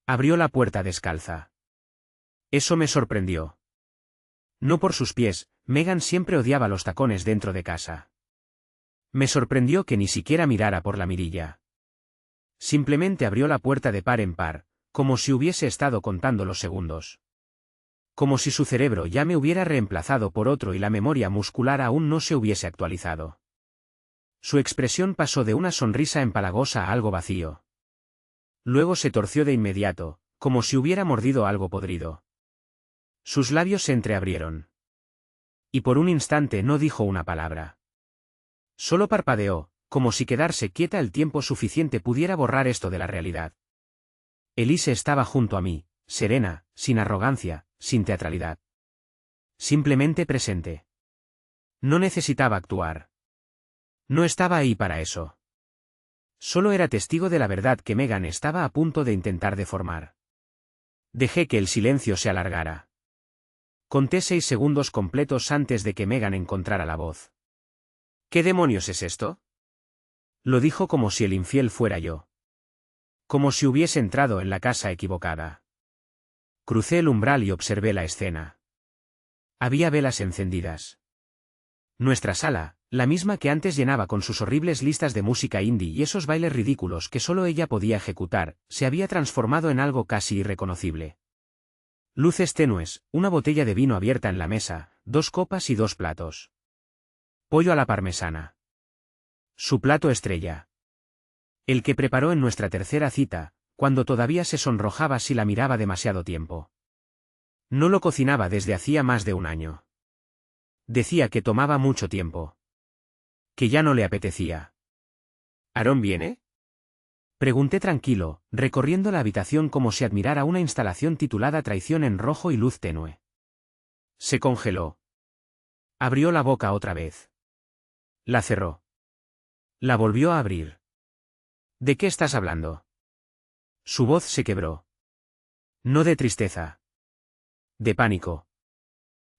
Abrió la puerta descalza. Eso me sorprendió. No por sus pies, Megan siempre odiaba los tacones dentro de casa. Me sorprendió que ni siquiera mirara por la mirilla. Simplemente abrió la puerta de par en par, como si hubiese estado contando los segundos. Como si su cerebro ya me hubiera reemplazado por otro y la memoria muscular aún no se hubiese actualizado. Su expresión pasó de una sonrisa empalagosa a algo vacío. Luego se torció de inmediato, como si hubiera mordido algo podrido. Sus labios se entreabrieron. Y por un instante no dijo una palabra. Solo parpadeó, como si quedarse quieta el tiempo suficiente pudiera borrar esto de la realidad. Elise estaba junto a mí, serena, sin arrogancia, sin teatralidad. Simplemente presente. No necesitaba actuar. No estaba ahí para eso. Solo era testigo de la verdad que Megan estaba a punto de intentar deformar. Dejé que el silencio se alargara. Conté 6 segundos completos antes de que Megan encontrara la voz. ¿Qué demonios es esto? Lo dijo como si el infiel fuera yo. Como si hubiese entrado en la casa equivocada. Crucé el umbral y observé la escena. Había velas encendidas. Nuestra sala, la misma que antes llenaba con sus horribles listas de música indie y esos bailes ridículos que solo ella podía ejecutar, se había transformado en algo casi irreconocible. Luces tenues, una botella de vino abierta en la mesa, 2 copas y 2 platos. Pollo a la parmesana. Su plato estrella. El que preparó en nuestra tercera cita, cuando todavía se sonrojaba si la miraba demasiado tiempo. No lo cocinaba desde hacía más de un año. Decía que tomaba mucho tiempo. Que ya no le apetecía. ¿Aarón viene? Pregunté tranquilo, recorriendo la habitación como si admirara una instalación titulada Traición en rojo y luz tenue. Se congeló. Abrió la boca otra vez. La cerró. La volvió a abrir. ¿De qué estás hablando? Su voz se quebró. No de tristeza. De pánico.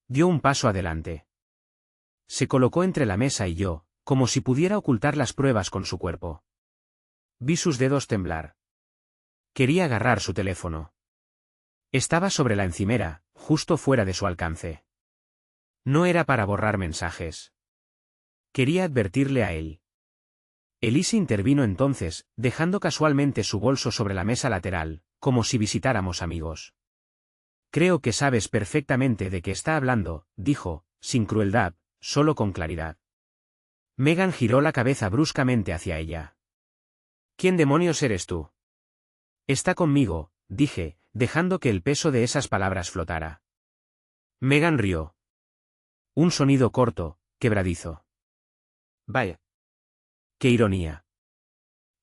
Dio un paso adelante. Se colocó entre la mesa y yo, como si pudiera ocultar las pruebas con su cuerpo. Vi sus dedos temblar. Quería agarrar su teléfono. Estaba sobre la encimera, justo fuera de su alcance. No era para borrar mensajes. Quería advertirle a él. Elise intervino entonces, dejando casualmente su bolso sobre la mesa lateral, como si visitáramos amigos. Creo que sabes perfectamente de qué está hablando, dijo, sin crueldad, solo con claridad. Megan giró la cabeza bruscamente hacia ella. ¿Quién demonios eres tú? Está conmigo, dije, dejando que el peso de esas palabras flotara. Megan rió. Un sonido corto, quebradizo. Vaya. ¡Qué ironía!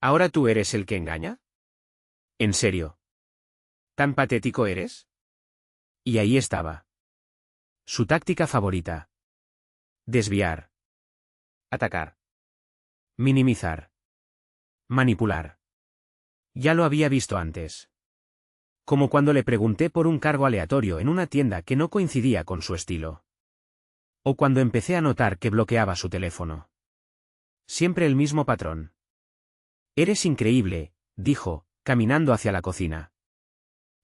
¿Ahora tú eres el que engaña? ¿En serio? ¿Tan patético eres? Y ahí estaba. Su táctica favorita. Desviar. Atacar. Minimizar. Manipular. Ya lo había visto antes. Como cuando le pregunté por un cargo aleatorio en una tienda que no coincidía con su estilo. O cuando empecé a notar que bloqueaba su teléfono. Siempre el mismo patrón. Eres increíble, dijo, caminando hacia la cocina.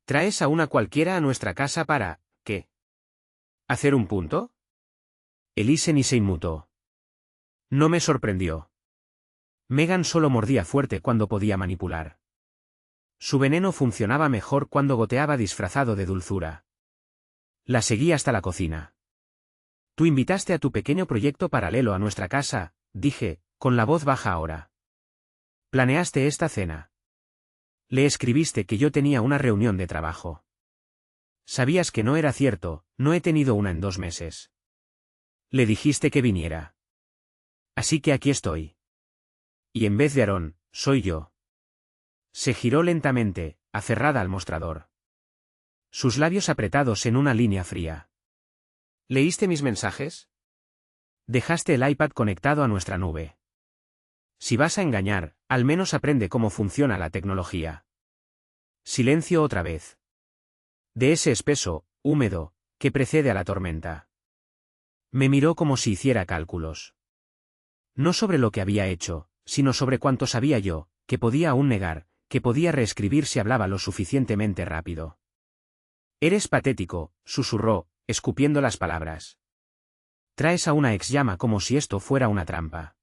¿Traes a una cualquiera a nuestra casa para, qué? ¿Hacer un punto? Elise ni se inmutó. No me sorprendió. Megan solo mordía fuerte cuando podía manipular. Su veneno funcionaba mejor cuando goteaba disfrazado de dulzura. La seguí hasta la cocina. Tú invitaste a tu pequeño proyecto paralelo a nuestra casa, dije, con la voz baja ahora. Planeaste esta cena. Le escribiste que yo tenía una reunión de trabajo. Sabías que no era cierto, no he tenido una en 2 meses. Le dijiste que viniera. Así que aquí estoy. Y en vez de Aarón, soy yo. Se giró lentamente, aferrada al mostrador. Sus labios apretados en una línea fría. ¿Leíste mis mensajes? Dejaste el iPad conectado a nuestra nube. Si vas a engañar, al menos aprende cómo funciona la tecnología. Silencio otra vez. De ese espeso, húmedo, que precede a la tormenta. Me miró como si hiciera cálculos. No sobre lo que había hecho, sino sobre cuánto sabía yo, que podía aún negar, que podía reescribir si hablaba lo suficientemente rápido. Eres patético, susurró, escupiendo las palabras. Traes a una ex llama como si esto fuera una trampa.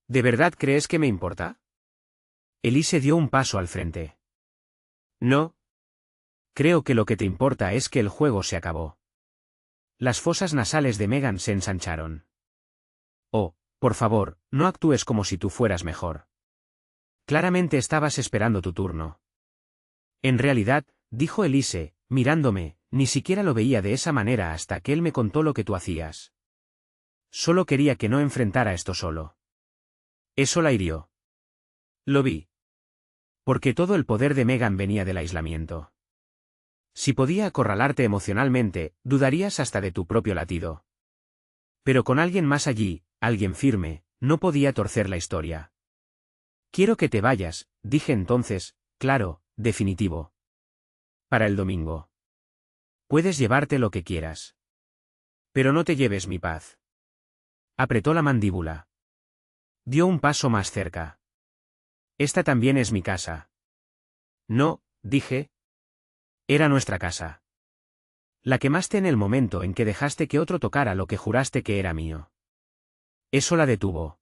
¿De verdad crees que me importa? Elise dio un paso al frente. No. Creo que lo que te importa es que el juego se acabó. Las fosas nasales de Megan se ensancharon. Oh, por favor, no actúes como si tú fueras mejor. Claramente estabas esperando tu turno. En realidad, dijo Elise, mirándome, ni siquiera lo veía de esa manera hasta que él me contó lo que tú hacías. Solo quería que no enfrentara esto solo. Eso la hirió. Lo vi. Porque todo el poder de Megan venía del aislamiento. Si podía acorralarte emocionalmente, dudarías hasta de tu propio latido. Pero con alguien más allí, alguien firme, no podía torcer la historia. Quiero que te vayas, dije entonces, claro, definitivo. Para el domingo. Puedes llevarte lo que quieras. Pero no te lleves mi paz. Apretó la mandíbula. Dio un paso más cerca. Esta también es mi casa. No, dije. Era nuestra casa. La quemaste en el momento en que dejaste que otro tocara lo que juraste que era mío. Eso la detuvo.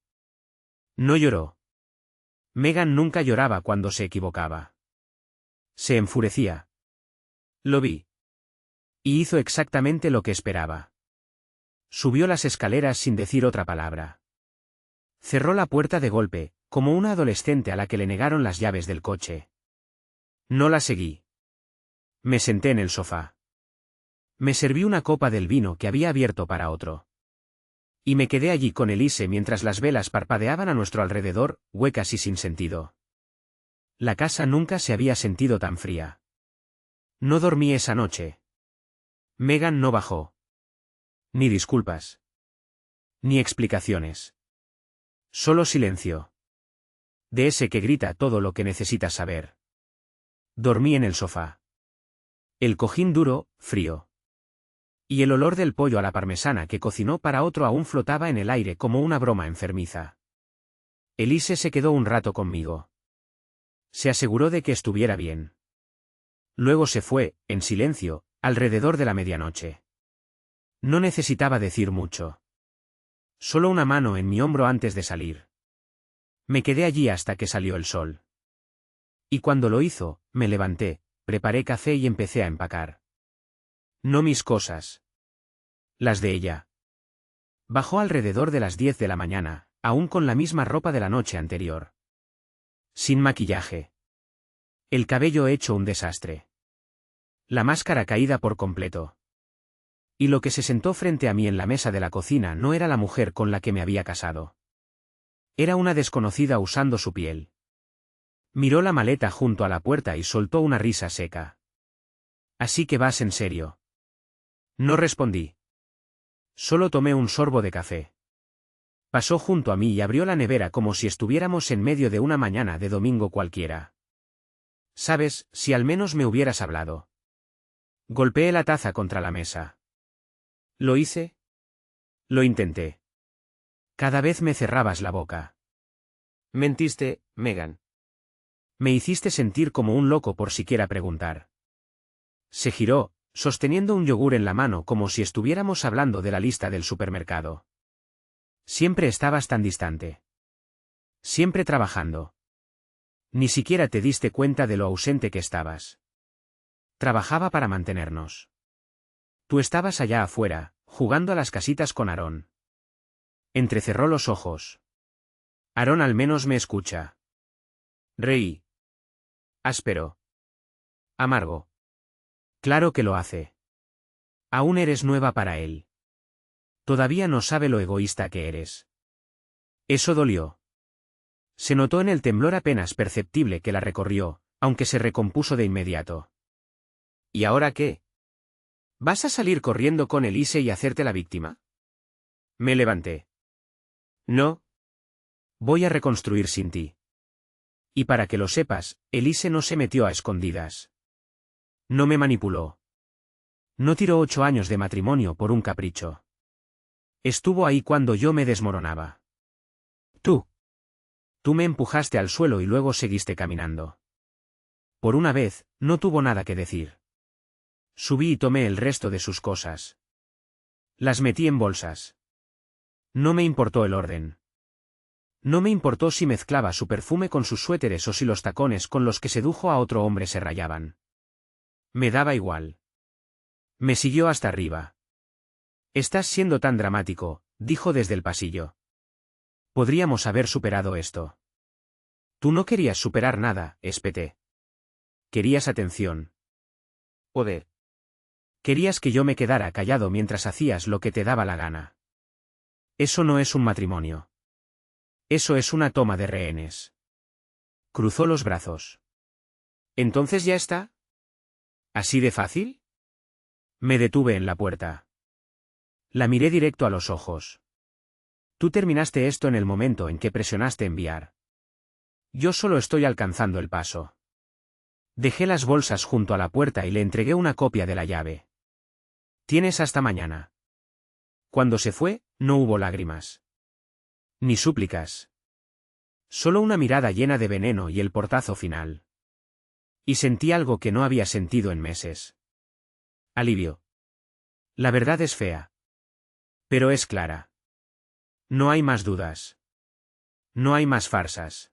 No lloró. Megan nunca lloraba cuando se equivocaba. Se enfurecía. Lo vi. Y hizo exactamente lo que esperaba. Subió las escaleras sin decir otra palabra. Cerró la puerta de golpe, como una adolescente a la que le negaron las llaves del coche. No la seguí. Me senté en el sofá. Me serví una copa del vino que había abierto para otro. Y me quedé allí con Elise mientras las velas parpadeaban a nuestro alrededor, huecas y sin sentido. La casa nunca se había sentido tan fría. No dormí esa noche. Megan no bajó. Ni disculpas. Ni explicaciones. Solo silencio. De ese que grita todo lo que necesitas saber. Dormí en el sofá. El cojín duro, frío. Y el olor del pollo a la parmesana que cocinó para otro aún flotaba en el aire como una broma enfermiza. Elise se quedó un rato conmigo. Se aseguró de que estuviera bien. Luego se fue, en silencio, alrededor de la medianoche. No necesitaba decir mucho. Solo una mano en mi hombro antes de salir. Me quedé allí hasta que salió el sol. Y cuando lo hizo, me levanté, preparé café y empecé a empacar. No mis cosas. Las de ella. Bajó alrededor de las 10 de la mañana, aún con la misma ropa de la noche anterior. Sin maquillaje. El cabello hecho un desastre. La máscara caída por completo. Y lo que se sentó frente a mí en la mesa de la cocina no era la mujer con la que me había casado. Era una desconocida usando su piel. Miró la maleta junto a la puerta y soltó una risa seca. ¿Así que vas en serio? No respondí. Solo tomé un sorbo de café. Pasó junto a mí y abrió la nevera como si estuviéramos en medio de una mañana de domingo cualquiera. ¿Sabes, si al menos me hubieras hablado? Golpeé la taza contra la mesa. ¿Lo hice? Lo intenté. Cada vez me cerrabas la boca. Mentiste, Megan. Me hiciste sentir como un loco por siquiera preguntar. Se giró, sosteniendo un yogur en la mano como si estuviéramos hablando de la lista del supermercado. Siempre estabas tan distante. Siempre trabajando. Ni siquiera te diste cuenta de lo ausente que estabas. Trabajaba para mantenernos. Tú estabas allá afuera, jugando a las casitas con Aarón. Entrecerró los ojos. Aarón al menos me escucha. Reí. Áspero. Amargo. Claro que lo hace. Aún eres nueva para él. Todavía no sabe lo egoísta que eres. Eso dolió. Se notó en el temblor apenas perceptible que la recorrió, aunque se recompuso de inmediato. ¿Y ahora qué? ¿Vas a salir corriendo con Elise y hacerte la víctima? Me levanté. No. Voy a reconstruir sin ti. Y para que lo sepas, Elise no se metió a escondidas. No me manipuló. No tiró 8 años de matrimonio por un capricho. Estuvo ahí cuando yo me desmoronaba. Tú me empujaste al suelo y luego seguiste caminando. Por una vez, no tuvo nada que decir. Subí y tomé el resto de sus cosas. Las metí en bolsas. No me importó el orden. No me importó si mezclaba su perfume con sus suéteres o si los tacones con los que sedujo a otro hombre se rayaban. Me daba igual. Me siguió hasta arriba. Estás siendo tan dramático, dijo desde el pasillo. Podríamos haber superado esto. Tú no querías superar nada, espeté. Querías atención. Poder. Querías que yo me quedara callado mientras hacías lo que te daba la gana. Eso no es un matrimonio. Eso es una toma de rehenes. Cruzó los brazos. ¿Entonces ya está? ¿Así de fácil? Me detuve en la puerta. La miré directo a los ojos. Tú terminaste esto en el momento en que presionaste enviar. Yo solo estoy alcanzando el paso. Dejé las bolsas junto a la puerta y le entregué una copia de la llave. Tienes hasta mañana. Cuando se fue, no hubo lágrimas. Ni súplicas. Solo una mirada llena de veneno y el portazo final. Y sentí algo que no había sentido en meses. Alivio. La verdad es fea. Pero es clara. No hay más dudas. No hay más farsas.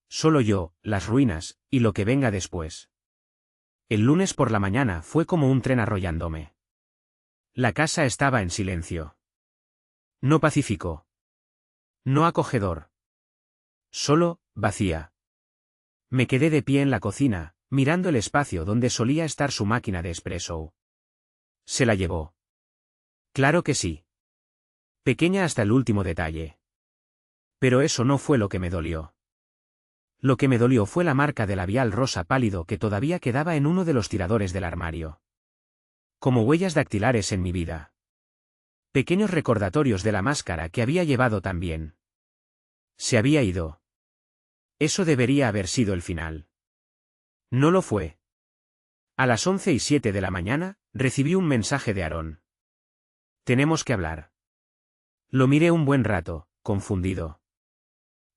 Solo yo, las ruinas, y lo que venga después. El lunes por la mañana fue como un tren arrollándome. La casa estaba en silencio. No pacífico. No acogedor. Solo, vacía. Me quedé de pie en la cocina, mirando el espacio donde solía estar su máquina de espresso. ¿Se la llevó? Claro que sí. Pequeña hasta el último detalle. Pero eso no fue lo que me dolió. Lo que me dolió fue la marca de labial rosa pálido que todavía quedaba en uno de los tiradores del armario. Como huellas dactilares en mi vida. Pequeños recordatorios de la máscara que había llevado tan bien. Se había ido. Eso debería haber sido el final. No lo fue. A las 11:07 de la mañana, recibí un mensaje de Aarón. Tenemos que hablar. Lo miré un buen rato, confundido.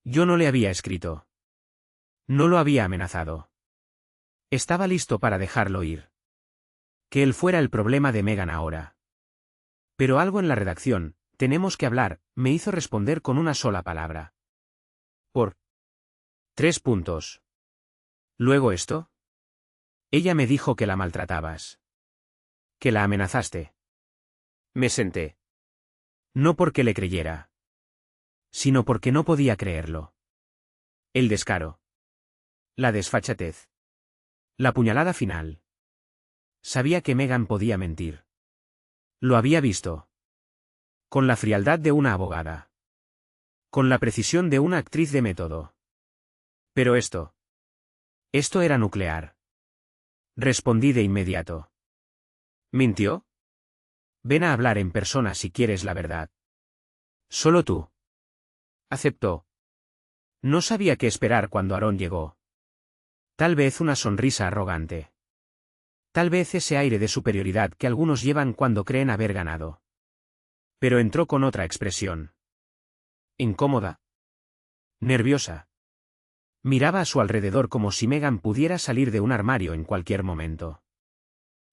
Yo no le había escrito. No lo había amenazado. Estaba listo para dejarlo ir. Que él fuera el problema de Megan ahora. Pero algo en la redacción, tenemos que hablar, me hizo responder con una sola palabra. Por 3 puntos. ¿Luego esto? Ella me dijo que la maltratabas. Que la amenazaste. Me senté. No porque le creyera. Sino porque no podía creerlo. El descaro. La desfachatez. La puñalada final. Sabía que Megan podía mentir. Lo había visto. Con la frialdad de una abogada. Con la precisión de una actriz de método. Pero esto. Esto era nuclear. Respondí de inmediato. ¿Mintió? Ven a hablar en persona si quieres la verdad. Solo tú. Aceptó. No sabía qué esperar cuando Aarón llegó. Tal vez una sonrisa arrogante. Tal vez ese aire de superioridad que algunos llevan cuando creen haber ganado. Pero entró con otra expresión. Incómoda. Nerviosa. Miraba a su alrededor como si Megan pudiera salir de un armario en cualquier momento.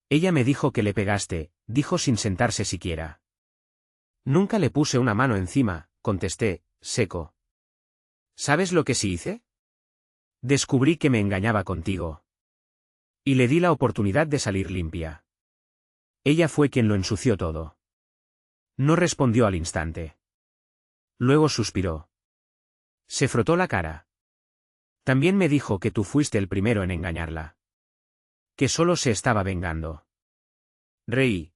Ella me dijo que le pegaste, dijo sin sentarse siquiera. Nunca le puse una mano encima, contesté, seco. ¿Sabes lo que sí hice? Descubrí que me engañaba contigo. Y le di la oportunidad de salir limpia. Ella fue quien lo ensució todo. No respondió al instante. Luego suspiró. Se frotó la cara. También me dijo que tú fuiste el primero en engañarla. Que solo se estaba vengando. Reí.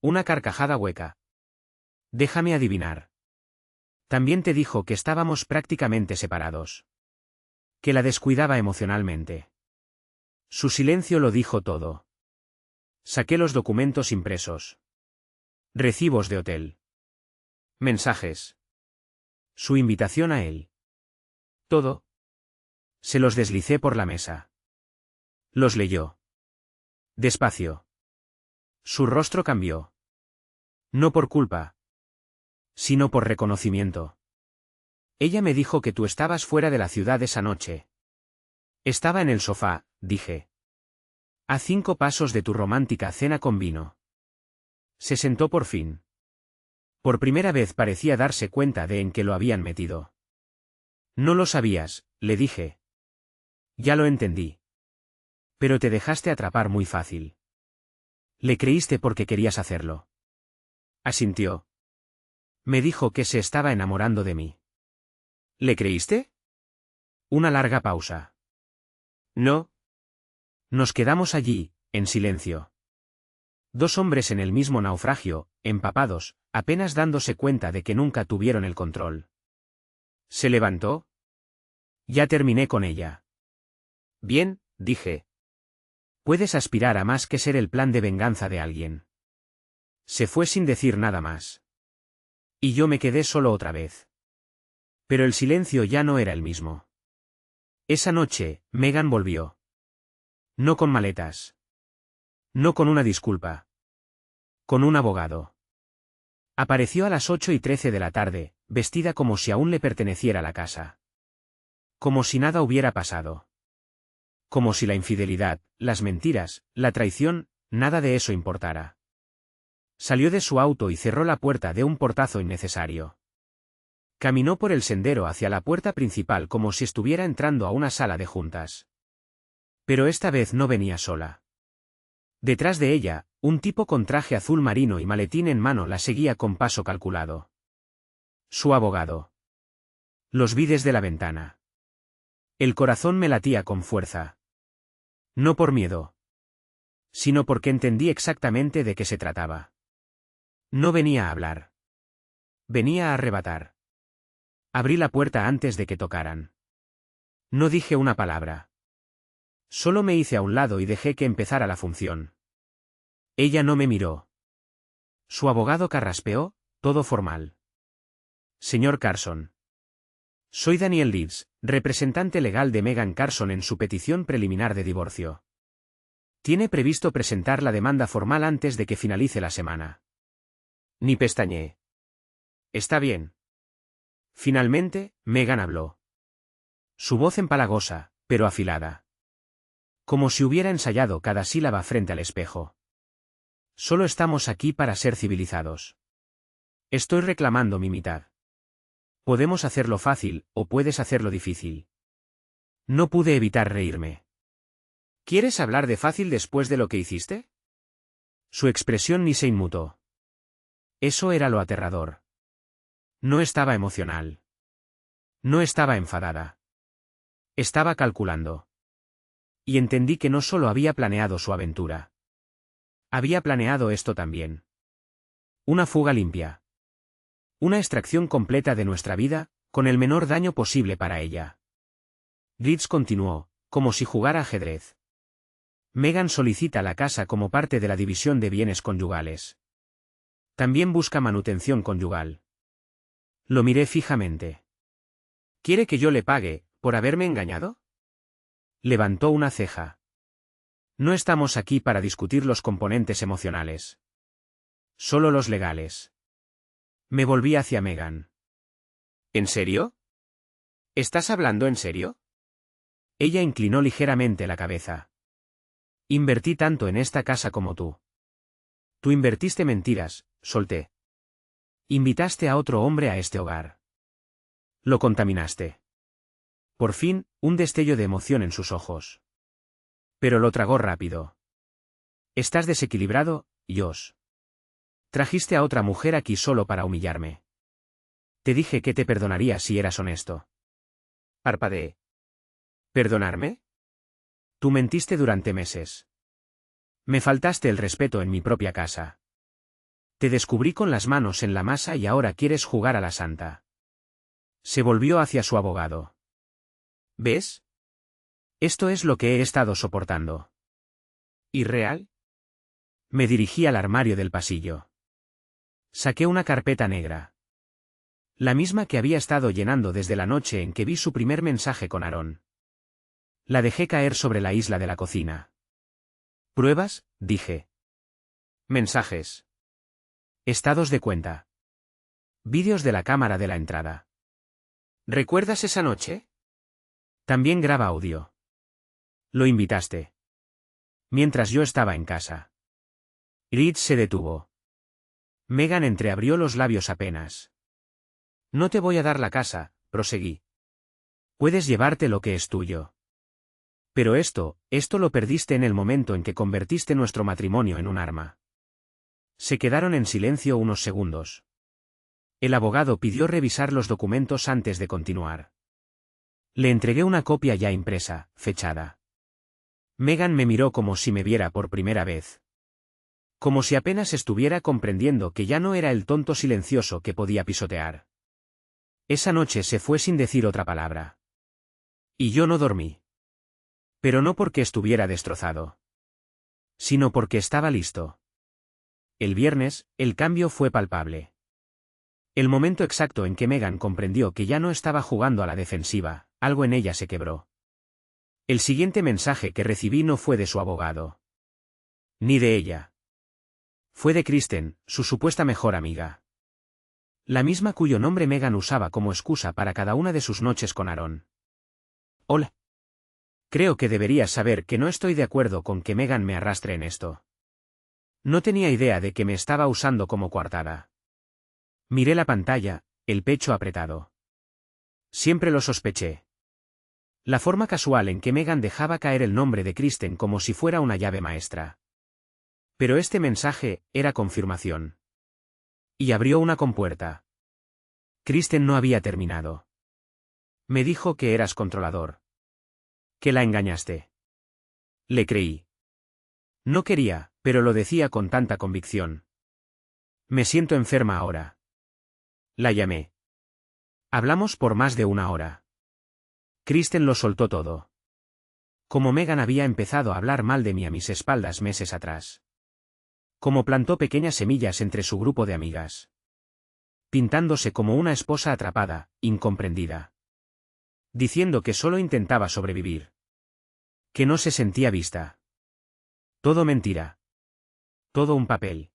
Una carcajada hueca. Déjame adivinar. También te dijo que estábamos prácticamente separados. Que la descuidaba emocionalmente. Su silencio lo dijo todo. Saqué los documentos impresos. Recibos de hotel. Mensajes. Su invitación a él. Todo. Se los deslicé por la mesa. Los leyó. Despacio. Su rostro cambió. No por culpa. Sino por reconocimiento. Ella me dijo que tú estabas fuera de la ciudad esa noche. Estaba en el sofá, dije. A 5 pasos de tu romántica cena con vino. Se sentó por fin. Por primera vez parecía darse cuenta de en qué lo habían metido. No lo sabías, le dije. Ya lo entendí. Pero te dejaste atrapar muy fácil. Le creíste porque querías hacerlo. Asintió. Me dijo que se estaba enamorando de mí. ¿Le creíste? Una larga pausa. No. Nos quedamos allí, en silencio. 2 hombres en el mismo naufragio, empapados, apenas dándose cuenta de que nunca tuvieron el control. Se levantó. Ya terminé con ella. Bien, dije. Puedes aspirar a más que ser el plan de venganza de alguien. Se fue sin decir nada más. Y yo me quedé solo otra vez. Pero el silencio ya no era el mismo. Esa noche, Megan volvió. No con maletas. No con una disculpa. Con un abogado. Apareció a las 8:13 de la tarde, vestida como si aún le perteneciera la casa. Como si nada hubiera pasado. Como si la infidelidad, las mentiras, la traición, nada de eso importara. Salió de su auto y cerró la puerta de un portazo innecesario. Caminó por el sendero hacia la puerta principal como si estuviera entrando a una sala de juntas. Pero esta vez no venía sola. Detrás de ella, un tipo con traje azul marino y maletín en mano la seguía con paso calculado. Su abogado. Los vi desde la ventana. El corazón me latía con fuerza. No por miedo. Sino porque entendí exactamente de qué se trataba. No venía a hablar. Venía a arrebatar. Abrí la puerta antes de que tocaran. No dije una palabra. Solo me hice a un lado y dejé que empezara la función. Ella no me miró. Su abogado carraspeó, todo formal. Señor Carson. Soy Daniel Leeds, representante legal de Megan Carson en su petición preliminar de divorcio. Tiene previsto presentar la demanda formal antes de que finalice la semana. Ni pestañeé. Está bien. Finalmente, Megan habló. Su voz empalagosa, pero afilada. Como si hubiera ensayado cada sílaba frente al espejo. Solo estamos aquí para ser civilizados. Estoy reclamando mi mitad. Podemos hacerlo fácil, o puedes hacerlo difícil. No pude evitar reírme. ¿Quieres hablar de fácil después de lo que hiciste? Su expresión ni se inmutó. Eso era lo aterrador. No estaba emocional. No estaba enfadada. Estaba calculando. Y entendí que no solo había planeado su aventura. Había planeado esto también. Una fuga limpia. Una extracción completa de nuestra vida, con el menor daño posible para ella. Leeds continuó, como si jugara ajedrez. Megan solicita la casa como parte de la división de bienes conyugales. También busca manutención conyugal. Lo miré fijamente. ¿Quiere que yo le pague, por haberme engañado? Levantó una ceja. No estamos aquí para discutir los componentes emocionales. Solo los legales. Me volví hacia Megan. ¿En serio? ¿Estás hablando en serio? Ella inclinó ligeramente la cabeza. Invertí tanto en esta casa como tú. Tú invertiste mentiras, solté. Invitaste a otro hombre a este hogar. Lo contaminaste. Por fin, un destello de emoción en sus ojos. Pero lo tragó rápido. Estás desequilibrado, Josh. Trajiste a otra mujer aquí solo para humillarme. Te dije que te perdonaría si eras honesto. Parpadeé. ¿Perdonarme? Tú mentiste durante meses. Me faltaste el respeto en mi propia casa. Te descubrí con las manos en la masa y ahora quieres jugar a la santa. Se volvió hacia su abogado. ¿Ves? Esto es lo que he estado soportando. ¿Irreal? Me dirigí al armario del pasillo. Saqué una carpeta negra. La misma que había estado llenando desde la noche en que vi su primer mensaje con Aaron. La dejé caer sobre la isla de la cocina. ¿Pruebas?, dije. Mensajes. Estados de cuenta. Vídeos de la cámara de la entrada. ¿Recuerdas esa noche? También graba audio. Lo invitaste. Mientras yo estaba en casa. Reed se detuvo. Megan entreabrió los labios apenas. No te voy a dar la casa, proseguí. Puedes llevarte lo que es tuyo. Pero esto lo perdiste en el momento en que convertiste nuestro matrimonio en un arma. Se quedaron en silencio unos segundos. El abogado pidió revisar los documentos antes de continuar. Le entregué una copia ya impresa, fechada. Megan me miró como si me viera por primera vez. Como si apenas estuviera comprendiendo que ya no era el tonto silencioso que podía pisotear. Esa noche se fue sin decir otra palabra. Y yo no dormí. Pero no porque estuviera destrozado. Sino porque estaba listo. El viernes, el cambio fue palpable. El momento exacto en que Megan comprendió que ya no estaba jugando a la defensiva, algo en ella se quebró. El siguiente mensaje que recibí no fue de su abogado. Ni de ella. Fue de Kristen, su supuesta mejor amiga. La misma cuyo nombre Megan usaba como excusa para cada una de sus noches con Aaron. Hola. Creo que deberías saber que no estoy de acuerdo con que Megan me arrastre en esto. No tenía idea de que me estaba usando como coartada. Miré la pantalla, el pecho apretado. Siempre lo sospeché. La forma casual en que Megan dejaba caer el nombre de Kristen como si fuera una llave maestra. Pero este mensaje era confirmación. Y abrió una compuerta. Kristen no había terminado. Me dijo que eras controlador. Que la engañaste. Le creí. No quería, pero lo decía con tanta convicción. Me siento enferma ahora. La llamé. Hablamos por más de una hora. Kristen lo soltó todo. Como Megan había empezado a hablar mal de mí a mis espaldas meses atrás. Como plantó pequeñas semillas entre su grupo de amigas. Pintándose como una esposa atrapada, incomprendida. Diciendo que solo intentaba sobrevivir. Que no se sentía vista. Todo mentira. Todo un papel.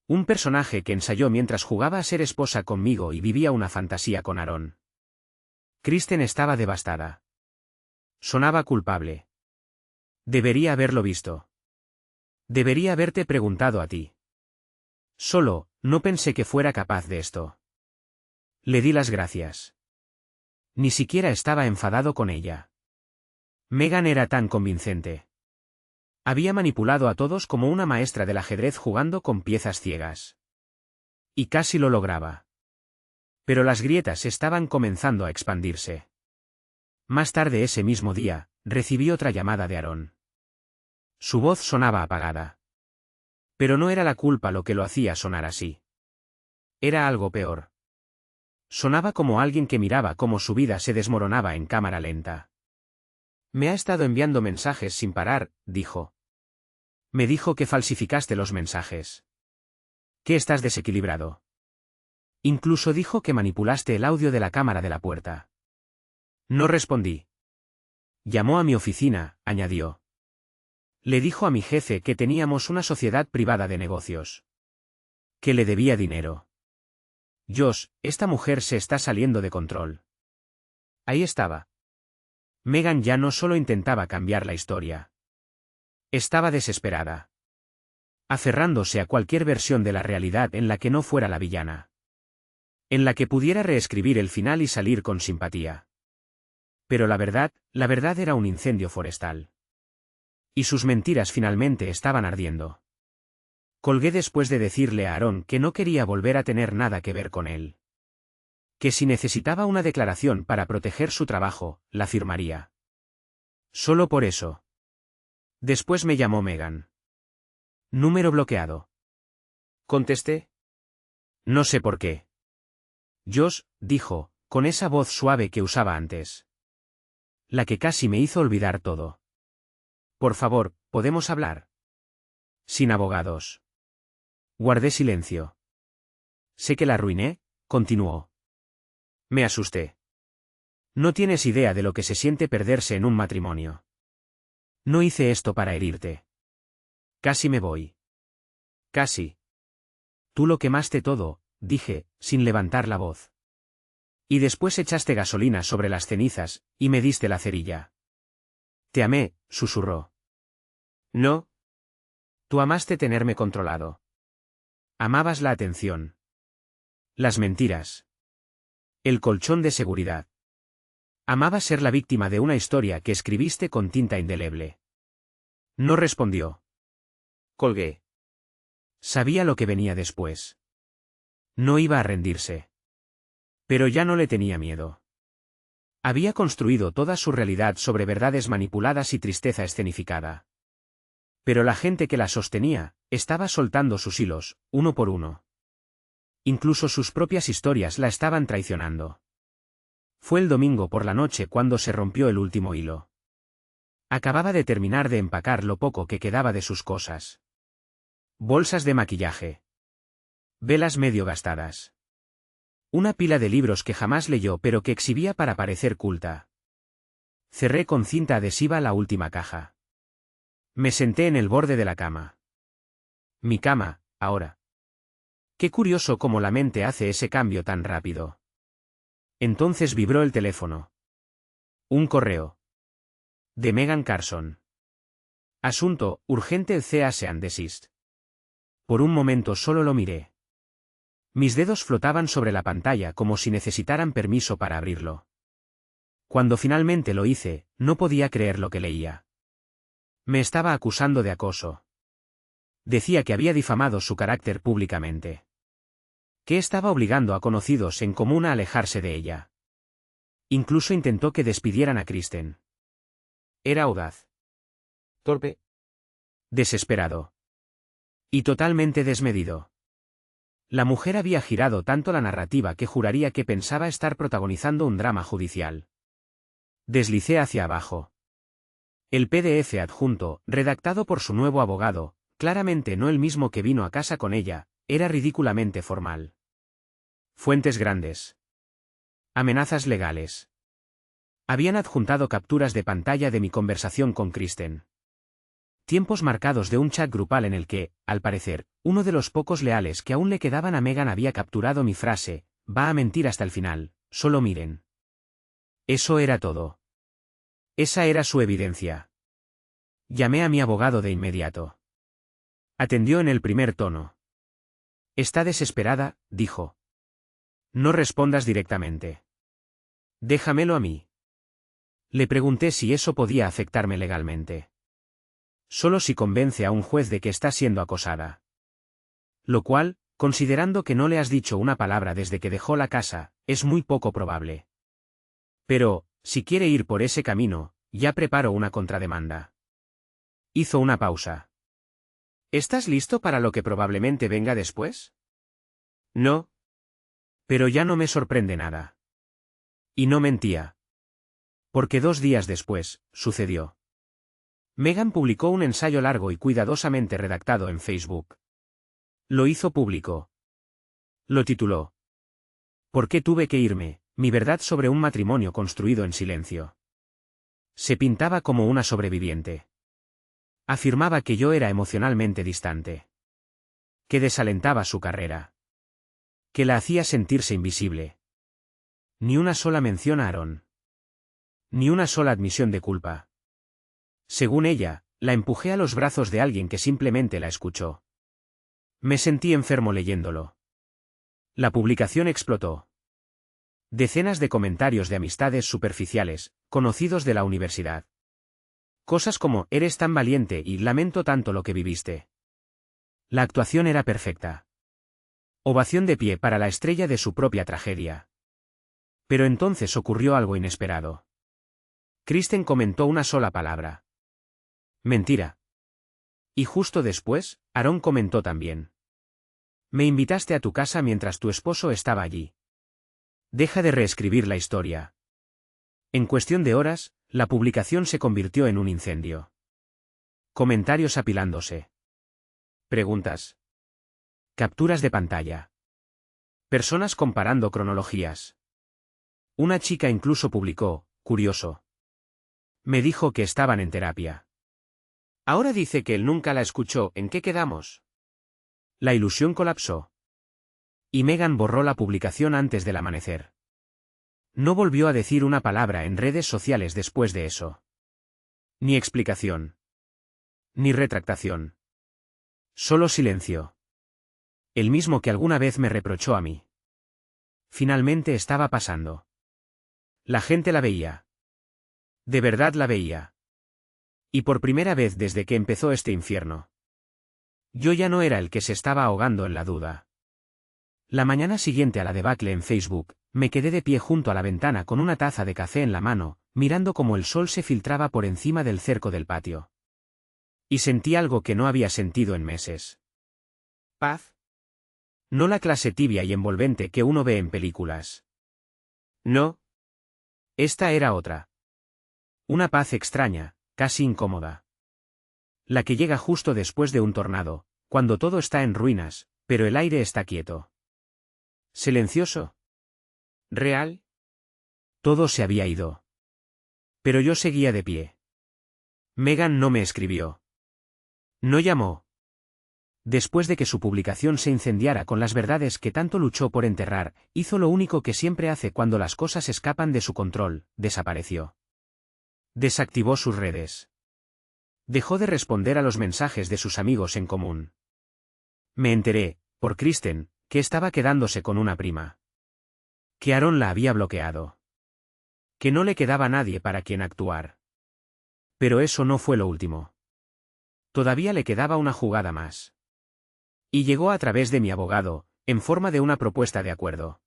Un personaje que ensayó mientras jugaba a ser esposa conmigo y vivía una fantasía con Aaron. Kristen estaba devastada. Sonaba culpable. Debería haberlo visto. Debería haberte preguntado a ti. Solo, no pensé que fuera capaz de esto. Le di las gracias. Ni siquiera estaba enfadado con ella. Megan era tan convincente. Había manipulado a todos como una maestra del ajedrez jugando con piezas ciegas. Y casi lo lograba. Pero las grietas estaban comenzando a expandirse. Más tarde ese mismo día, recibí otra llamada de Aaron. Su voz sonaba apagada. Pero no era la culpa lo que lo hacía sonar así. Era algo peor. Sonaba como alguien que miraba cómo su vida se desmoronaba en cámara lenta. Me ha estado enviando mensajes sin parar, dijo. Me dijo que falsificaste los mensajes. Que estás desequilibrado. Incluso dijo que manipulaste el audio de la cámara de la puerta. No respondí. Llamó a mi oficina, añadió. Le dijo a mi jefe que teníamos una sociedad privada de negocios. Que le debía dinero. Josh, esta mujer se está saliendo de control. Ahí estaba. Megan ya no solo intentaba cambiar la historia. Estaba desesperada. Aferrándose a cualquier versión de la realidad en la que no fuera la villana. En la que pudiera reescribir el final y salir con simpatía. Pero la verdad era un incendio forestal. Y sus mentiras finalmente estaban ardiendo. Colgué después de decirle a Aaron que no quería volver a tener nada que ver con él. Que si necesitaba una declaración para proteger su trabajo, la firmaría. Solo por eso. Después me llamó Megan. Número bloqueado. Contesté. No sé por qué. Josh, dijo, con esa voz suave que usaba antes. La que casi me hizo olvidar todo. Por favor, ¿podemos hablar? Sin abogados. Guardé silencio. Sé que la arruiné, continuó. Me asusté. No tienes idea de lo que se siente perderse en un matrimonio. No hice esto para herirte. Casi me voy. Casi. Tú lo quemaste todo, dije, sin levantar la voz. Y después echaste gasolina sobre las cenizas, y me diste la cerilla. Te amé, susurró. No. Tú amaste tenerme controlado. Amabas la atención. Las mentiras. El colchón de seguridad. Amabas ser la víctima de una historia que escribiste con tinta indeleble. No respondió. Colgué. Sabía lo que venía después. No iba a rendirse. Pero ya no le tenía miedo. Había construido toda su realidad sobre verdades manipuladas y tristeza escenificada. Pero la gente que la sostenía, estaba soltando sus hilos, uno por uno. Incluso sus propias historias la estaban traicionando. Fue el domingo por la noche cuando se rompió el último hilo. Acababa de terminar de empacar lo poco que quedaba de sus cosas. Bolsas de maquillaje. Velas medio gastadas. Una pila de libros que jamás leyó pero que exhibía para parecer culta. Cerré con cinta adhesiva la última caja. Me senté en el borde de la cama. Mi cama, ahora. Qué curioso cómo la mente hace ese cambio tan rápido. Entonces vibró el teléfono. Un correo. De Megan Carson. Asunto, urgente, cease and desist. Por un momento solo lo miré. Mis dedos flotaban sobre la pantalla como si necesitaran permiso para abrirlo. Cuando finalmente lo hice, no podía creer lo que leía. Me estaba acusando de acoso. Decía que había difamado su carácter públicamente. Que estaba obligando a conocidos en común a alejarse de ella. Incluso intentó que despidieran a Kristen. Era audaz. Torpe. Desesperado. Y totalmente desmedido. La mujer había girado tanto la narrativa que juraría que pensaba estar protagonizando un drama judicial. Deslicé hacia abajo. El PDF adjunto, redactado por su nuevo abogado, claramente no el mismo que vino a casa con ella, era ridículamente formal. Fuentes grandes. Amenazas legales. Habían adjuntado capturas de pantalla de mi conversación con Kristen. Tiempos marcados de un chat grupal en el que, al parecer, uno de los pocos leales que aún le quedaban a Megan había capturado mi frase, va a mentir hasta el final, solo miren. Eso era todo. Esa era su evidencia. Llamé a mi abogado de inmediato. Atendió en el primer tono. Está desesperada, dijo. No respondas directamente. Déjamelo a mí. Le pregunté si eso podía afectarme legalmente. Solo si convence a un juez de que está siendo acosada. Lo cual, considerando que no le has dicho una palabra desde que dejó la casa, es muy poco probable. Pero, si quiere ir por ese camino, ya preparo una contrademanda. Hizo una pausa. ¿Estás listo para lo que probablemente venga después? No. Pero ya no me sorprende nada. Y no mentía. Porque 2 días después, sucedió. Megan publicó un ensayo largo y cuidadosamente redactado en Facebook. Lo hizo público. Lo tituló. ¿Por qué tuve que irme? Mi verdad sobre un matrimonio construido en silencio. Se pintaba como una sobreviviente. Afirmaba que yo era emocionalmente distante. Que desalentaba su carrera. Que la hacía sentirse invisible. Ni una sola mención a Aaron. Ni una sola admisión de culpa. Según ella, la empujé a los brazos de alguien que simplemente la escuchó. Me sentí enfermo leyéndolo. La publicación explotó. Decenas de comentarios de amistades superficiales, conocidos de la universidad. Cosas como, eres tan valiente y lamento tanto lo que viviste. La actuación era perfecta. Ovación de pie para la estrella de su propia tragedia. Pero entonces ocurrió algo inesperado. Kristen comentó una sola palabra. Mentira. Y justo después, Aaron comentó también. Me invitaste a tu casa mientras tu esposo estaba allí. Deja de reescribir la historia. En cuestión de horas, la publicación se convirtió en un incendio. Comentarios apilándose. Preguntas. Capturas de pantalla. Personas comparando cronologías. Una chica incluso publicó, curioso. Me dijo que estaban en terapia. Ahora dice que él nunca la escuchó, ¿en qué quedamos? La ilusión colapsó. Y Megan borró la publicación antes del amanecer. No volvió a decir una palabra en redes sociales después de eso. Ni explicación. Ni retractación. Solo silencio. El mismo que alguna vez me reprochó a mí. Finalmente estaba pasando. La gente la veía. De verdad la veía. Y por primera vez desde que empezó este infierno. Yo ya no era el que se estaba ahogando en la duda. La mañana siguiente a la debacle en Facebook, me quedé de pie junto a la ventana con una taza de café en la mano, mirando cómo el sol se filtraba por encima del cerco del patio. Y sentí algo que no había sentido en meses. Paz. No la clase tibia y envolvente que uno ve en películas. No. Esta era otra. Una paz extraña, casi incómoda. La que llega justo después de un tornado, cuando todo está en ruinas, pero el aire está quieto. Silencioso. ¿Real? Todo se había ido. Pero yo seguía de pie. Megan no me escribió. No llamó. Después de que su publicación se incendiara con las verdades que tanto luchó por enterrar, hizo lo único que siempre hace cuando las cosas escapan de su control, desapareció. Desactivó sus redes. Dejó de responder a los mensajes de sus amigos en común. Me enteré, por Kristen, que estaba quedándose con una prima. Que Aaron la había bloqueado. Que no le quedaba nadie para quien actuar. Pero eso no fue lo último. Todavía le quedaba una jugada más. Y llegó a través de mi abogado, en forma de una propuesta de acuerdo.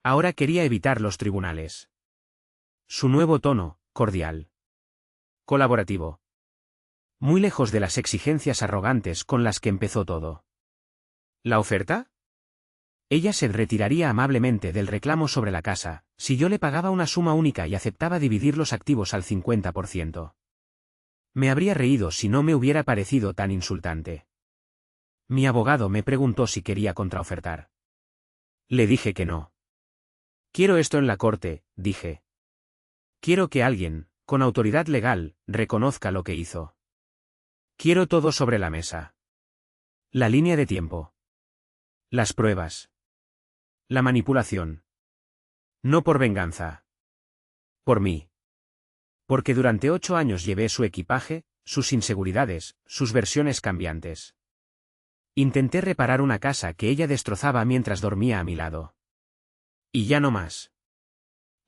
Ahora quería evitar los tribunales. Su nuevo tono, cordial. Colaborativo. Muy lejos de las exigencias arrogantes con las que empezó todo. ¿La oferta? Ella se retiraría amablemente del reclamo sobre la casa, si yo le pagaba una suma única y aceptaba dividir los activos al 50%. Me habría reído si no me hubiera parecido tan insultante. Mi abogado me preguntó si quería contraofertar. Le dije que no. Quiero esto en la corte, dije. Quiero que alguien, con autoridad legal, reconozca lo que hizo. Quiero todo sobre la mesa. La línea de tiempo. Las pruebas. La manipulación. No por venganza. Por mí. Porque durante 8 años llevé su equipaje, sus inseguridades, sus versiones cambiantes. Intenté reparar una casa que ella destrozaba mientras dormía a mi lado. Y ya no más.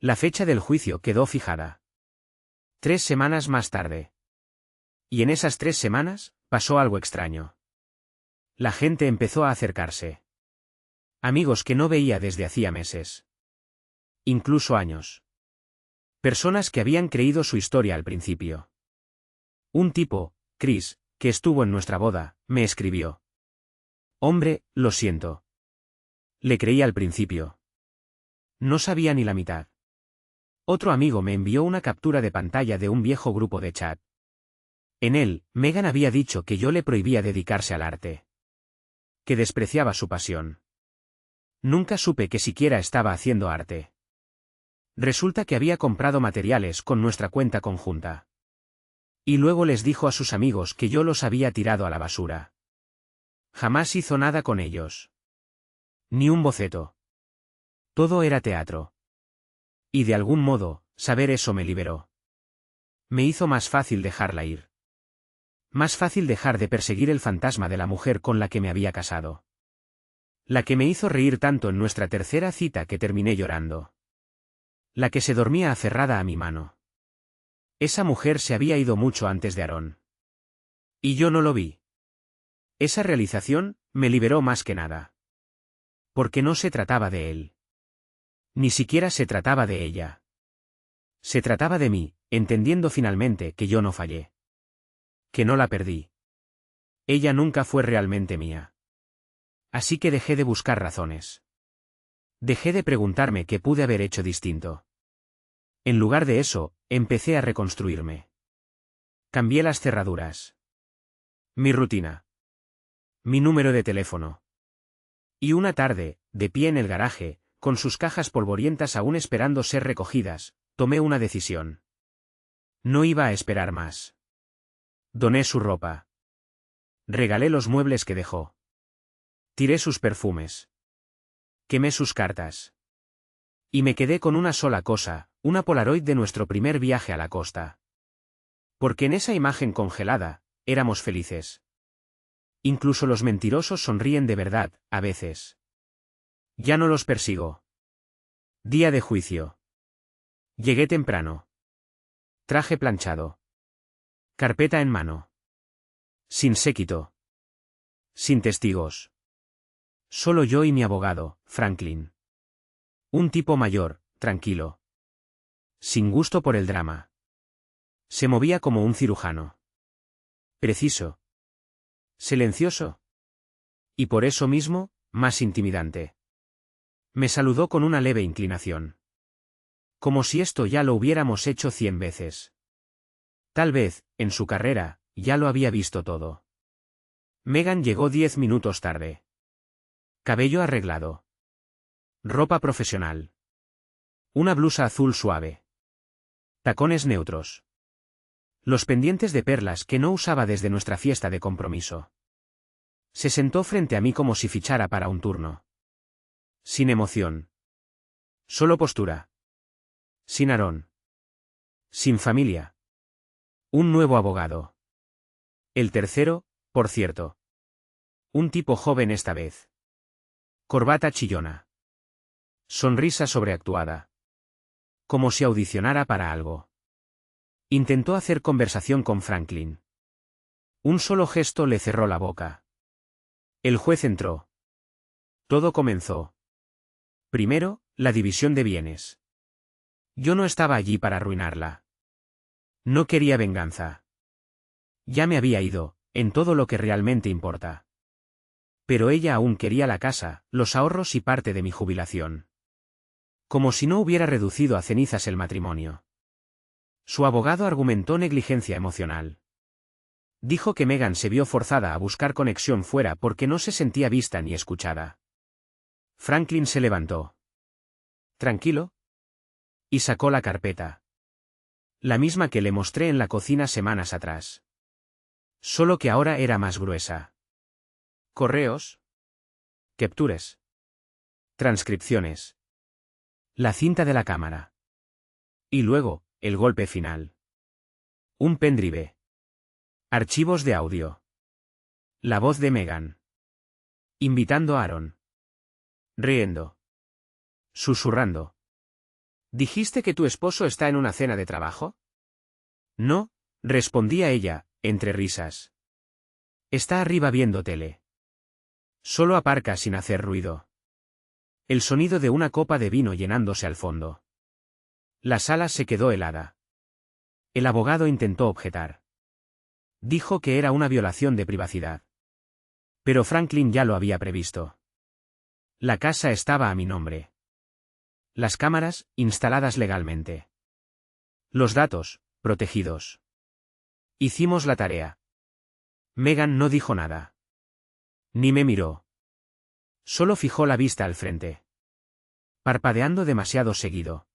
La fecha del juicio quedó fijada. 3 semanas más tarde. Y en esas 3 semanas, pasó algo extraño. La gente empezó a acercarse. Amigos que no veía desde hacía meses. Incluso años. Personas que habían creído su historia al principio. Un tipo, Chris, que estuvo en nuestra boda, me escribió. Hombre, lo siento. Le creí al principio. No sabía ni la mitad. Otro amigo me envió una captura de pantalla de un viejo grupo de chat. En él, Megan había dicho que yo le prohibía dedicarse al arte. Que despreciaba su pasión. Nunca supe que siquiera estaba haciendo arte. Resulta que había comprado materiales con nuestra cuenta conjunta. Y luego les dijo a sus amigos que yo los había tirado a la basura. Jamás hizo nada con ellos. Ni un boceto. Todo era teatro. Y de algún modo, saber eso me liberó. Me hizo más fácil dejarla ir. Más fácil dejar de perseguir el fantasma de la mujer con la que me había casado. La que me hizo reír tanto en nuestra tercera cita que terminé llorando. La que se dormía aferrada a mi mano. Esa mujer se había ido mucho antes de Aaron. Y yo no lo vi. Esa realización, me liberó más que nada. Porque no se trataba de él. Ni siquiera se trataba de ella. Se trataba de mí, entendiendo finalmente que yo no fallé. Que no la perdí. Ella nunca fue realmente mía. Así que dejé de buscar razones. Dejé de preguntarme qué pude haber hecho distinto. En lugar de eso, empecé a reconstruirme. Cambié las cerraduras. Mi rutina. Mi número de teléfono. Y una tarde, de pie en el garaje, con sus cajas polvorientas aún esperando ser recogidas, tomé una decisión. No iba a esperar más. Doné su ropa. Regalé los muebles que dejó. Tiré sus perfumes. Quemé sus cartas. Y me quedé con una sola cosa, una Polaroid de nuestro primer viaje a la costa. Porque en esa imagen congelada, éramos felices. Incluso los mentirosos sonríen de verdad, a veces. Ya no los persigo. Día de juicio. Llegué temprano. Traje planchado. Carpeta en mano. Sin séquito. Sin testigos. Solo yo y mi abogado, Franklin. Un tipo mayor, tranquilo. Sin gusto por el drama. Se movía como un cirujano. Preciso. Silencioso. Y por eso mismo, más intimidante. Me saludó con una leve inclinación. Como si esto ya lo hubiéramos hecho 100 veces. Tal vez, en su carrera, ya lo había visto todo. Megan llegó 10 minutos tarde. Cabello arreglado. Ropa profesional. Una blusa azul suave. Tacones neutros. Los pendientes de perlas que no usaba desde nuestra fiesta de compromiso. Se sentó frente a mí como si fichara para un turno. Sin emoción. Solo postura. Sin Aarón. Sin familia. Un nuevo abogado. El tercero, por cierto. Un tipo joven esta vez. Corbata chillona. Sonrisa sobreactuada. Como si audicionara para algo. Intentó hacer conversación con Franklin. Un solo gesto le cerró la boca. El juez entró. Todo comenzó. Primero, la división de bienes. Yo no estaba allí para arruinarla. No quería venganza. Ya me había ido, en todo lo que realmente importa. Pero ella aún quería la casa, los ahorros y parte de mi jubilación. Como si no hubiera reducido a cenizas el matrimonio. Su abogado argumentó negligencia emocional. Dijo que Megan se vio forzada a buscar conexión fuera porque no se sentía vista ni escuchada. Franklin se levantó. ¿Tranquilo? Y sacó la carpeta. La misma que le mostré en la cocina semanas atrás. Solo que ahora era más gruesa. Correos. Captures. Transcripciones. La cinta de la cámara. Y luego, el golpe final. Un pendrive. Archivos de audio. La voz de Megan. Invitando a Aaron. Riendo. Susurrando. ¿Dijiste que tu esposo está en una cena de trabajo? No, respondía ella, entre risas. Está arriba viendo tele. Solo aparca sin hacer ruido. El sonido de una copa de vino llenándose al fondo. La sala se quedó helada. El abogado intentó objetar. Dijo que era una violación de privacidad. Pero Franklin ya lo había previsto. La casa estaba a mi nombre. Las cámaras, instaladas legalmente. Los datos, protegidos. Hicimos la tarea. Megan no dijo nada. Ni me miró. Solo fijó la vista al frente. Parpadeando demasiado seguido.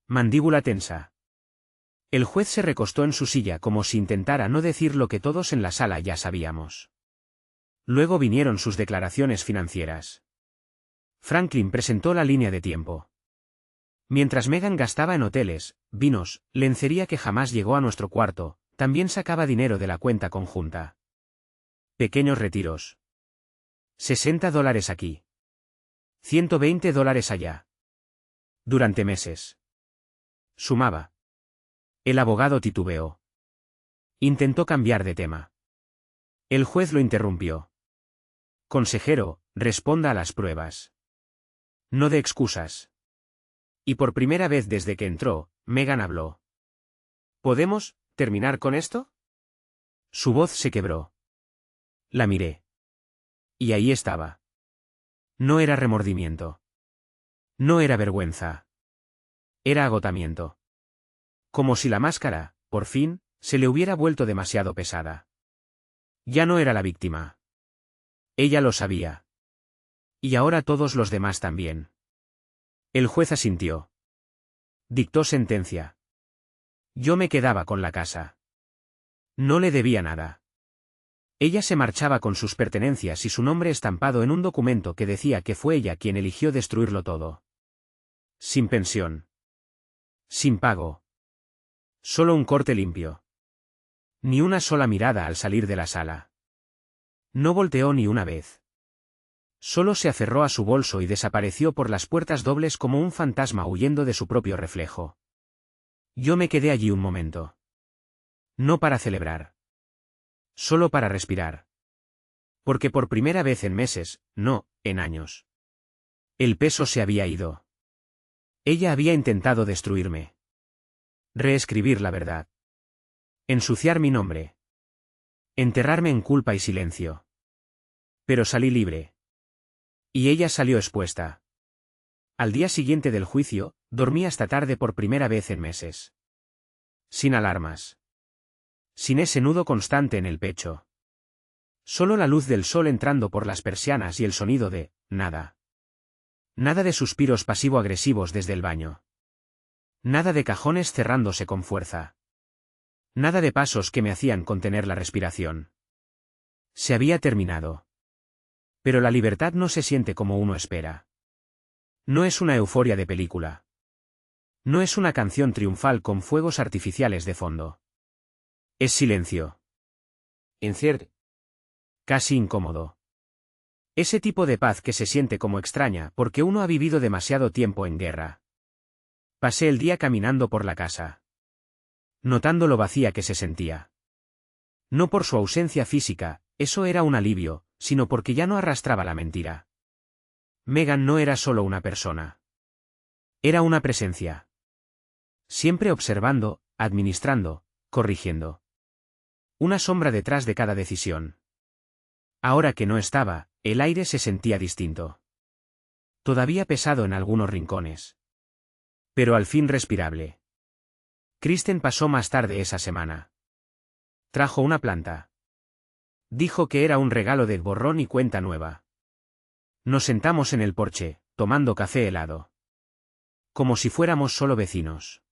Mandíbula tensa. El juez se recostó en su silla como si intentara no decir lo que todos en la sala ya sabíamos. Luego vinieron sus declaraciones financieras. Franklin presentó la línea de tiempo. Mientras Megan gastaba en hoteles, vinos, lencería que jamás llegó a nuestro cuarto, también sacaba dinero de la cuenta conjunta. Pequeños retiros. $60 aquí. $120 allá. Durante meses. Sumaba. El abogado titubeó. Intentó cambiar de tema. El juez lo interrumpió. Consejero, responda a las pruebas. No de excusas. Y por primera vez desde que entró, Megan habló. ¿Podemos terminar con esto? Su voz se quebró. La miré. Y ahí estaba. No era remordimiento. No era vergüenza. Era agotamiento. Como si la máscara, por fin, se le hubiera vuelto demasiado pesada. Ya no era la víctima. Ella lo sabía. Y ahora todos los demás también. El juez asintió. Dictó sentencia. Yo me quedaba con la casa. No le debía nada. Ella se marchaba con sus pertenencias y su nombre estampado en un documento que decía que fue ella quien eligió destruirlo todo. Sin pensión. Sin pago. Solo un corte limpio. Ni una sola mirada al salir de la sala. No volteó ni una vez. Solo se aferró a su bolso y desapareció por las puertas dobles como un fantasma huyendo de su propio reflejo. Yo me quedé allí un momento. No para celebrar. Solo para respirar. Porque por primera vez en meses, no, en años. El peso se había ido. Ella había intentado destruirme. Reescribir la verdad. Ensuciar mi nombre. Enterrarme en culpa y silencio. Pero salí libre. Y ella salió expuesta. Al día siguiente del juicio, dormí hasta tarde por primera vez en meses. Sin alarmas. Sin ese nudo constante en el pecho. Solo la luz del sol entrando por las persianas y el sonido de nada. Nada de suspiros pasivo-agresivos desde el baño. Nada de cajones cerrándose con fuerza. Nada de pasos que me hacían contener la respiración. Se había terminado. Pero la libertad no se siente como uno espera. No es una euforia de película. No es una canción triunfal con fuegos artificiales de fondo. Es silencio. Incierto. Casi incómodo. Ese tipo de paz que se siente como extraña porque uno ha vivido demasiado tiempo en guerra. Pasé el día caminando por la casa. Notando lo vacía que se sentía. No por su ausencia física, eso era un alivio, sino porque ya no arrastraba la mentira. Megan no era solo una persona. Era una presencia. Siempre observando, administrando, corrigiendo. Una sombra detrás de cada decisión. Ahora que no estaba, el aire se sentía distinto. Todavía pesado en algunos rincones. Pero al fin respirable. Kristen pasó más tarde esa semana. Trajo una planta. Dijo que era un regalo de borrón y cuenta nueva. Nos sentamos en el porche, tomando café helado. Como si fuéramos solo vecinos.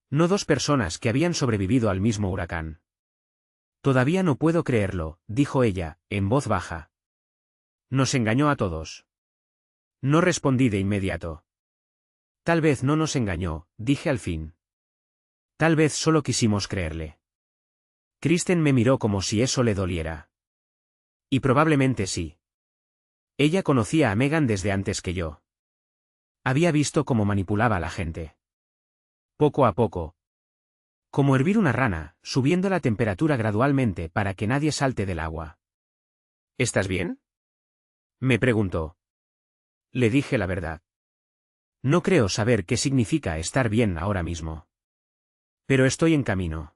No dos personas que habían sobrevivido al mismo huracán. Todavía no puedo creerlo, dijo ella, en voz baja. Nos engañó a todos. No respondí de inmediato. Tal vez no nos engañó, dije al fin. Tal vez solo quisimos creerle. Kristen me miró como si eso le doliera. Y probablemente sí. Ella conocía a Megan desde antes que yo. Había visto cómo manipulaba a la gente. Poco a poco. Como hervir una rana, subiendo la temperatura gradualmente para que nadie salte del agua. ¿Estás bien? Me preguntó. Le dije la verdad. No creo saber qué significa estar bien ahora mismo. Pero estoy en camino.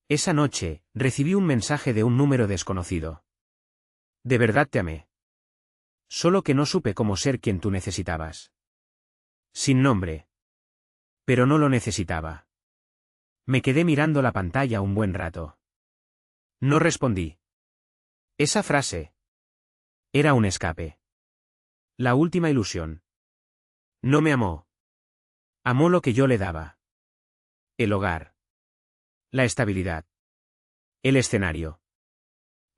Esa noche, recibí un mensaje de un número desconocido. De verdad te amé. Solo que no supe cómo ser quien tú necesitabas. Sin nombre. Pero no lo necesitaba. Me quedé mirando la pantalla un buen rato. No respondí. Esa frase. Era un escape. La última ilusión. No me amó. Amó lo que yo le daba. El hogar. La estabilidad. El escenario.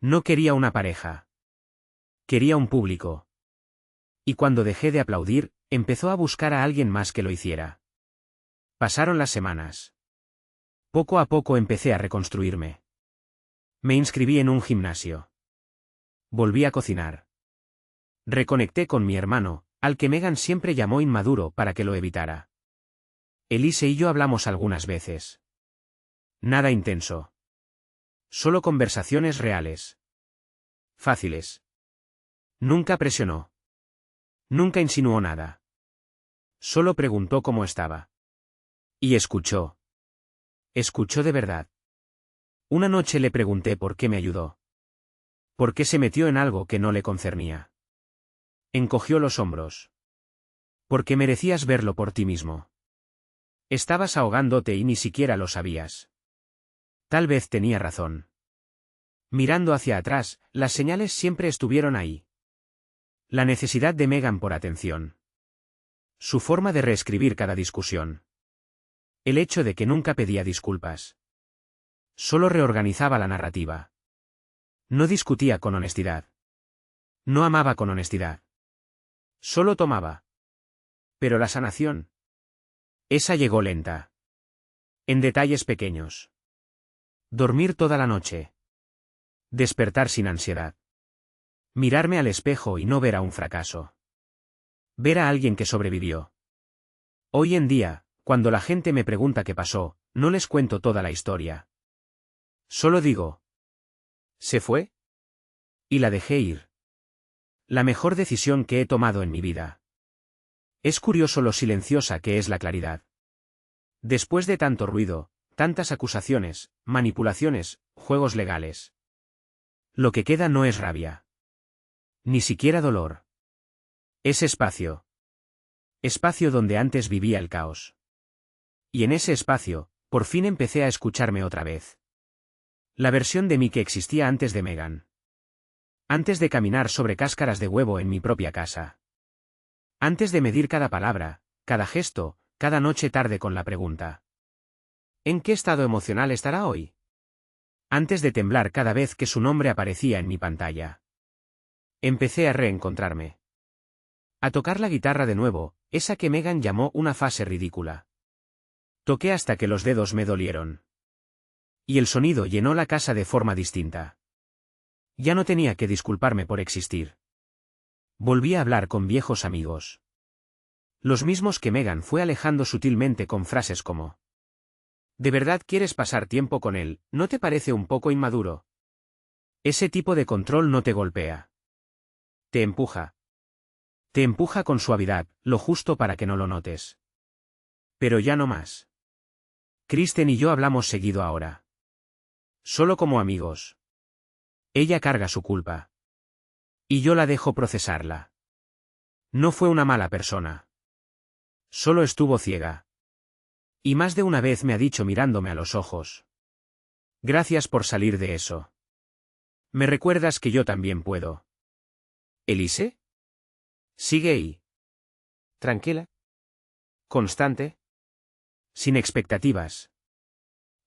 No quería una pareja. Quería un público. Y cuando dejé de aplaudir, empezó a buscar a alguien más que lo hiciera. Pasaron las semanas. Poco a poco empecé a reconstruirme. Me inscribí en un gimnasio. Volví a cocinar. Reconecté con mi hermano, al que Megan siempre llamó inmaduro para que lo evitara. Elise y yo hablamos algunas veces. Nada intenso. Solo conversaciones reales. Fáciles. Nunca presionó. Nunca insinuó nada. Solo preguntó cómo estaba. Y escuchó. Escuchó de verdad. Una noche le pregunté por qué me ayudó. ¿Por qué se metió en algo que no le concernía? Encogió los hombros. Porque merecías verlo por ti mismo. Estabas ahogándote y ni siquiera lo sabías. Tal vez tenía razón. Mirando hacia atrás, las señales siempre estuvieron ahí. La necesidad de Megan por atención. Su forma de reescribir cada discusión. El hecho de que nunca pedía disculpas. Solo reorganizaba la narrativa. No discutía con honestidad. No amaba con honestidad. Solo tomaba. Pero la sanación. Esa llegó lenta. En detalles pequeños. Dormir toda la noche. Despertar sin ansiedad. Mirarme al espejo y no ver a un fracaso. Ver a alguien que sobrevivió. Hoy en día, cuando la gente me pregunta qué pasó, no les cuento toda la historia. Solo digo: ¿se fue? Y la dejé ir. La mejor decisión que he tomado en mi vida. Es curioso lo silenciosa que es la claridad. Después de tanto ruido, tantas acusaciones, manipulaciones, juegos legales. Lo que queda no es rabia. Ni siquiera dolor. Es espacio. Espacio donde antes vivía el caos. Y en ese espacio, por fin empecé a escucharme otra vez. La versión de mí que existía antes de Megan. Antes de caminar sobre cáscaras de huevo en mi propia casa. Antes de medir cada palabra, cada gesto, cada noche tarde con la pregunta: ¿en qué estado emocional estará hoy? Antes de temblar cada vez que su nombre aparecía en mi pantalla. Empecé a reencontrarme. A tocar la guitarra de nuevo, esa que Megan llamó una fase ridícula. Toqué hasta que los dedos me dolieron. Y el sonido llenó la casa de forma distinta. Ya no tenía que disculparme por existir. Volví a hablar con viejos amigos. Los mismos que Megan fue alejando sutilmente con frases como: ¿de verdad quieres pasar tiempo con él? ¿No te parece un poco inmaduro? Ese tipo de control no te golpea. Te empuja. Te empuja con suavidad, lo justo para que no lo notes. Pero ya no más. Kristen y yo hablamos seguido ahora. Solo como amigos. Ella carga su culpa. Y yo la dejo procesarla. No fue una mala persona. Solo estuvo ciega. Y más de una vez me ha dicho mirándome a los ojos: gracias por salir de eso. Me recuerdas que yo también puedo. ¿Elise? Sigue ahí. Tranquila. Constante. Sin expectativas.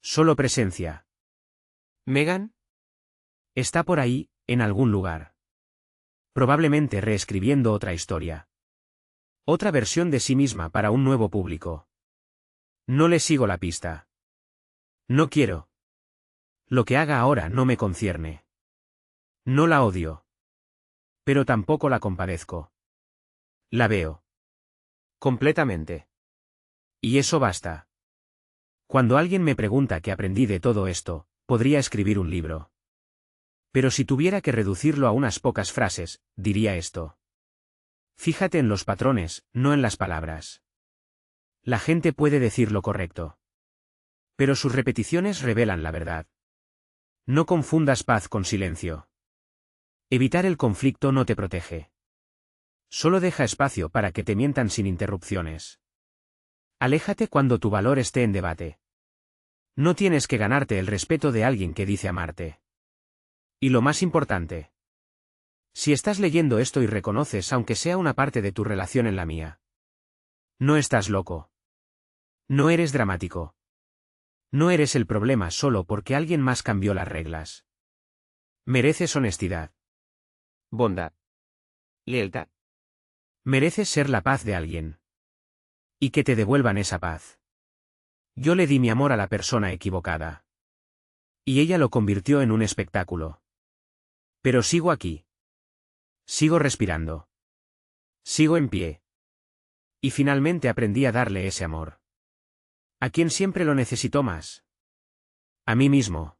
Solo presencia. ¿Megan? Está por ahí, en algún lugar. Probablemente reescribiendo otra historia. Otra versión de sí misma para un nuevo público. No le sigo la pista. No quiero. Lo que haga ahora no me concierne. No la odio. Pero tampoco la compadezco. La veo. Completamente. Y eso basta. Cuando alguien me pregunta qué aprendí de todo esto, podría escribir un libro. Pero si tuviera que reducirlo a unas pocas frases, diría esto: fíjate en los patrones, no en las palabras. La gente puede decir lo correcto. Pero sus repeticiones revelan la verdad. No confundas paz con silencio. Evitar el conflicto no te protege. Solo deja espacio para que te mientan sin interrupciones. Aléjate cuando tu valor esté en debate. No tienes que ganarte el respeto de alguien que dice amarte. Y lo más importante: si estás leyendo esto y reconoces aunque sea una parte de tu relación en la mía, no estás loco. No eres dramático. No eres el problema solo porque alguien más cambió las reglas. Mereces honestidad. Bondad. Lealtad. Mereces ser la paz de alguien. Y que te devuelvan esa paz. Yo le di mi amor a la persona equivocada. Y ella lo convirtió en un espectáculo. Pero sigo aquí. Sigo respirando. Sigo en pie. Y finalmente aprendí a darle ese amor. ¿A quién siempre lo necesitó más? A mí mismo.